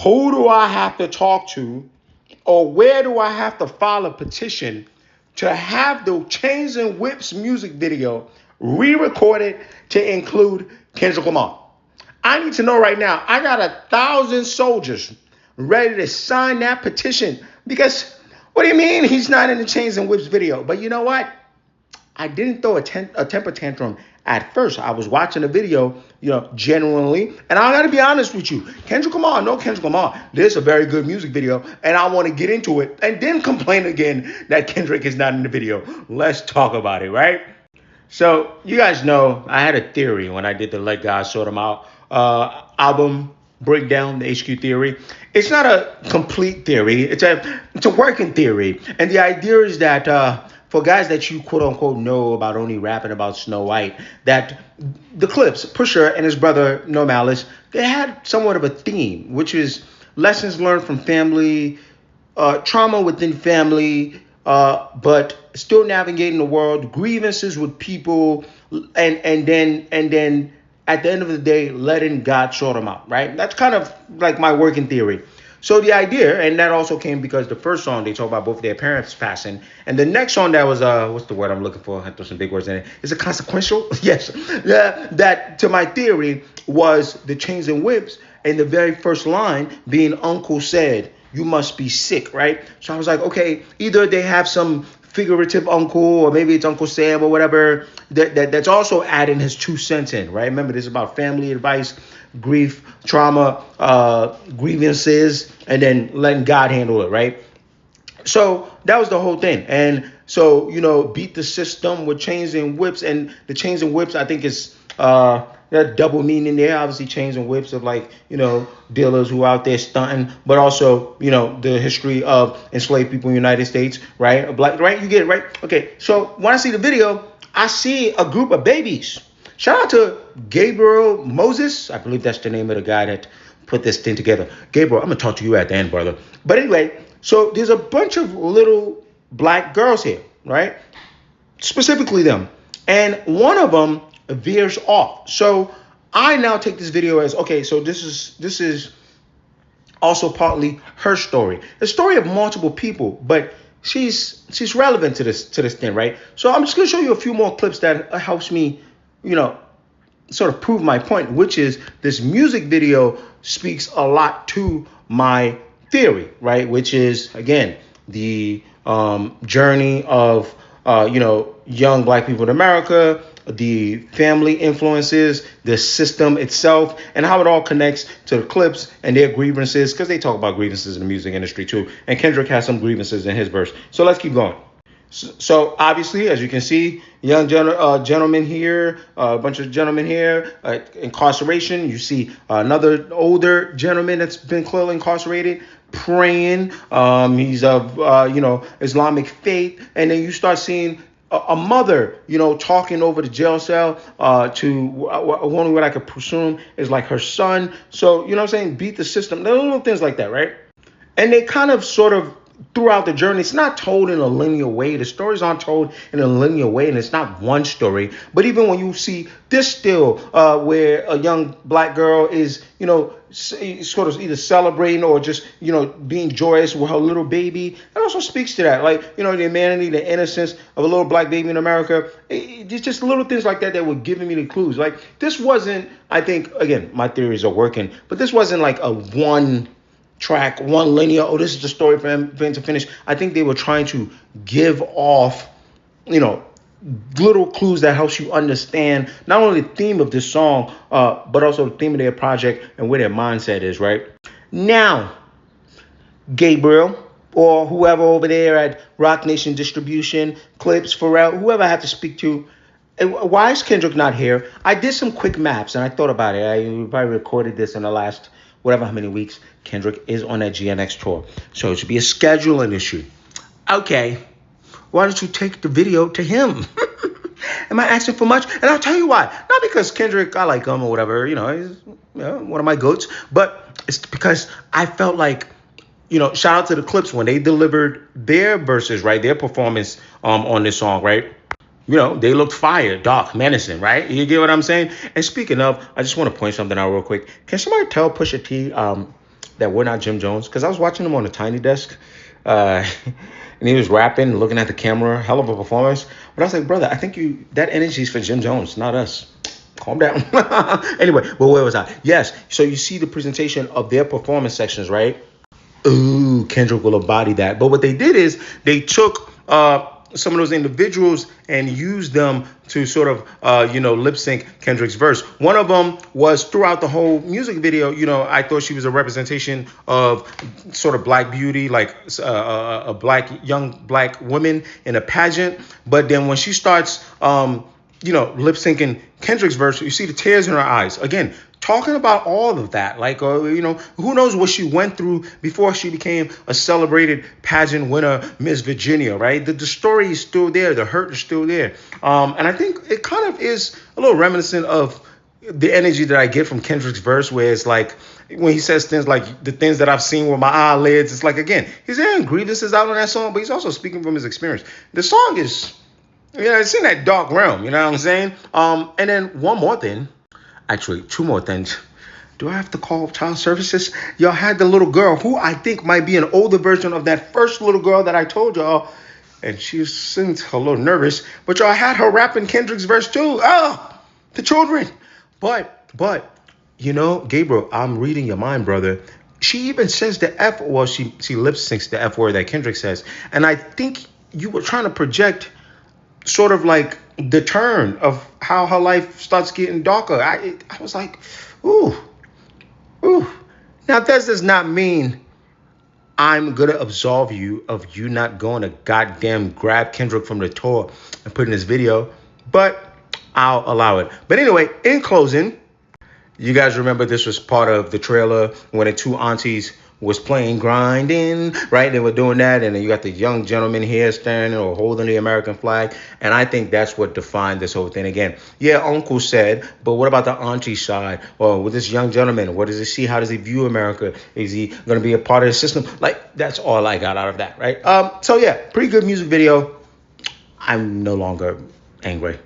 Who do I have to talk to, or where do I have to file a petition to have the Chains and Whips music video re-recorded to include Kendrick Lamar? I need to know right now. I got 1,000 soldiers ready to sign that petition because what do you mean he's not in the Chains and Whips video? But you know what? I didn't throw a temper tantrum at first. I was watching the video, genuinely. And I got to be honest with you. Kendrick Lamar, no Kendrick Lamar. This is a very good music video. And I want to get into it and then complain again that Kendrick is not in the video. Let's talk about it, right? So you guys know I had a theory when I did the Let God Sort 'Em Out album breakdown, the HQ theory. It's not a complete theory. It's a working theory. And the idea is that for guys that you quote unquote know about only rapping about Snow White, that the Clips, Pusha and his brother No Malice, they had somewhat of a theme, which is lessons learned from family, trauma within family, but still navigating the world, grievances with people, and then at the end of the day, letting God sort them out, right? That's kind of like my working theory. So the idea, and that also came because the first song, they talk about both their parents passing. And the next song that was, what's the word I'm looking for? I throw some big words in it. Is it consequential? Yes. That, to my theory, was the Chains and Whips. And the very first line being Uncle said, you must be sick, right? So I was like, okay, either they have some figurative uncle, or maybe it's Uncle Sam or whatever, that's also adding his 2 cents in, right? Remember, this is about family advice, grief, trauma, grievances, and then letting God handle it, right? So that was the whole thing. And so, beat the system with Chains and Whips. And the Chains and Whips, I think, is that double meaning there. Obviously, Chains and Whips of dealers who are out there stunting, but also, the history of enslaved people in the United States, right? Black, right? You get it, right? Okay. So when I see the video, I see a group of babies. Shout out to Gabriel Moses. I believe that's the name of the guy that put this thing together. Gabriel, I'm going to talk to you at the end, brother. But anyway, so there's a bunch of little black girls here, right? Specifically them. And one of them veers off. So I now take this video as, okay, so this is also partly her story. A story of multiple people, but she's relevant to this thing, right? So I'm just going to show you a few more clips that helps me, sort of prove my point, which is this music video speaks a lot to my theory, right? Which is, again, the journey of, young black people in America, the family influences, the system itself, and how it all connects to the Clips and their grievances, because they talk about grievances in the music industry too. And Kendrick has some grievances in his verse. So let's keep going. So obviously, as you can see, young gentleman here, a bunch of gentlemen here, incarceration. You see another older gentleman that's been clearly incarcerated, praying. He's of, Islamic faith. And then you start seeing a mother, talking over the jail cell to only what I could presume is like her son. So, what I'm saying? Beat the system. Little things like that, right? And they kind of sort of throughout the journey, it's not told in a linear way. The stories aren't told in a linear way, and it's not one story. But even when you see this still, where a young black girl is, sort of either celebrating or just, being joyous with her little baby, it also speaks to that. Like, the humanity, the innocence of a little black baby in America. It's just little things like that were giving me the clues. Like, this wasn't, I think, again, my theories are working, but this wasn't like a one track, one linear, this is the story for him to finish. I think they were trying to give off, little clues that helps you understand not only the theme of this song, but also the theme of their project and where their mindset is, right? Now, Gabriel, or whoever over there at Rock Nation Distribution, Clips, Pharrell, whoever I have to speak to, why is Kendrick not here? I did some quick maps and I thought about it. I probably recorded this in the last whatever how many weeks. Kendrick is on that GNX tour. So it should be a scheduling issue. Okay, why don't you take the video to him? Am I asking for much? And I'll tell you why. Not because Kendrick, I like him or whatever, he's one of my goats. But it's because I felt like, shout out to the Clips when they delivered their verses, right? Their performance on this song, right? They looked fire, dark, menacing, right? You get what I'm saying? And speaking of, I just want to point something out real quick. Can somebody tell Pusha T that were not Jim Jones, because I was watching him on a tiny desk, uh, and he was rapping, looking at the camera, hell of a performance. But I was like, brother, I think that energy is for Jim Jones, not us. Calm down. Anyway, but where was I? Yes. So you see the presentation of their performance sections, right? Ooh, Kendrick will embody that. But what they did is they took some of those individuals and used them to sort of, lip sync Kendrick's verse. One of them was throughout the whole music video. I thought she was a representation of sort of black beauty, like a young black woman in a pageant. But then when she starts, lip syncing Kendrick's verse, you see the tears in her eyes. Again, talking about all of that, like, who knows what she went through before she became a celebrated pageant winner, Miss Virginia, right? The story is still there. The hurt is still there. And I think it kind of is a little reminiscent of the energy that I get from Kendrick's verse, where it's like when he says things like the things that I've seen with my eyelids. It's like, again, he's airing grievances out on that song, but he's also speaking from his experience. The song is, it's in that dark realm, you know what I'm saying? And then one more thing. Actually, two more things. Do I have to call child services? Y'all had the little girl who I think might be an older version of that first little girl that I told y'all. And she seemed a little nervous. But y'all had her rapping Kendrick's verse too. Oh, the children. But, Gabriel, I'm reading your mind, brother. She even says the F, well, she lip syncs the F word that Kendrick says. And I think you were trying to project sort of like the turn of how her life starts getting darker. I was like, ooh. Now, this does not mean I'm going to absolve you of you not going to goddamn grab Kendrick from the tour and put in this video, but I'll allow it. But anyway, in closing, you guys remember this was part of the trailer when the two aunties was playing grinding, right? They were doing that, and then you got the young gentleman here standing or holding the American flag, and I think that's what defined this whole thing. Again, yeah, Uncle said, but what about the auntie side? Or with this young gentleman, what does he see? How does he view America? Is he going to be a part of the system? Like, that's all I got out of that, right? So yeah, pretty good music video. I'm no longer angry.